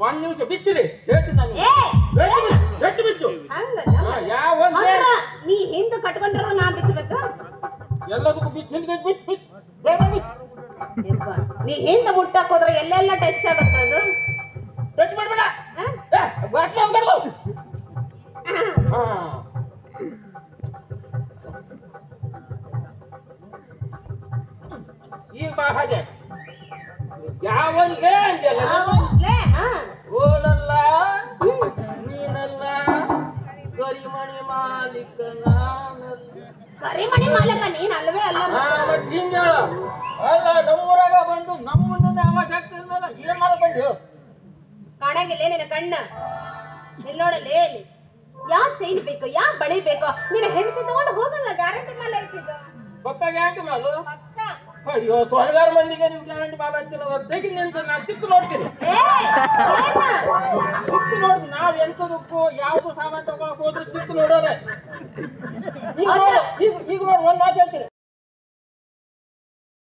ಒಂದ್ ನಿಮಿಷ ಬಿಚ್ಚಿರಿ ಹೇಳ್ತೀನಿ ನಾನು ಗಟ್ಟಿ ಬಿಚ್ಚು ಯಾವ ನೀ ಹಿಂದೆ ಕಟ್ಕೊಂಡ್ರ ನಾ ಬಿಚ್ಚಬೇಕು ಎಲ್ಲದಕ್ಕೂ ಬಿಚ್ಚು ಬಿಚ್ಚು ನೀ ಹಿಂದೆ ಮುಟ್ಟಕ್ ಹೋದ್ರೆ ಎಲ್ಲೆಲ್ಲ ಟಚ್ ಆಗುತ್ತೆ ಅದು ಟಚ್ ಮಾಡ್ಬೇಡ ಈಗ ಬಾ ಹಾಗೆ ಯಾವನ್ಗೆ ಅಂದ್ಯಲ್ಲ ಓಲಲ್ಲ ನೀನಲ್ಲ ಕರಿಮಣಿ ಮಾಲೀಕ ಕರಿಮಣಿ ಮಾಲಕ ನೀನ್ ಅಲ್ವೇ ಅಲ್ಲ ಹಿಂಗ ಅಲ್ಲ ನಮ್ಮೂರಾಗ ಬಂದು ನಮ್ಮ ಮುಂದೆ ಆವಾಜ್ ಆಗ್ತಿದ್ನಲ್ಲ ಏನ್ ಮಾಡ್ಕೊಂಡು ಕಾಣಂಗಿಲ್ಲ ನಿನ್ನ ಕಣ್ಣ ನಿಲ್ಲೋಡಲೇ ಯಾ ಚೈನ್ ಬೇಕು ಯಾ ಬಳಿ ಬೇಕು ನಿನ್ನ ಹೆಂಡತಿ ತಗೊಂಡು ಹೋಗಲ್ಲ ಗ್ಯಾರಂಟಿ ಮೇಲೆ ಐತಿದ್ದು ಪಕ್ಕ ಗ್ಯಾರಂಟಿ ಮಾಲು ಅಯ್ಯೋ ಸ್ವರ್ಗಾರ ಮಂದಿಗೆ ನಿಮ್ ಗ್ಯಾರಂಟಿ ಮಾಲ ಅಂತಿಲ್ಲ ಬೇಕಿಂಗ್ ಅಂತ ನಾ ಚಿಕ್ಕ ನೋಡ್ತೀನಿ ಚಿಕ್ಕ ನೋಡಿ ನಾವ್ ಎಂತದಕ್ಕೂ ಯಾವ್ದು ಸಾಮಾನು ತಗೊಳಕ್ ಹೋದ್ರು ಚಿಕ್ಕ ನೋಡೋರೆ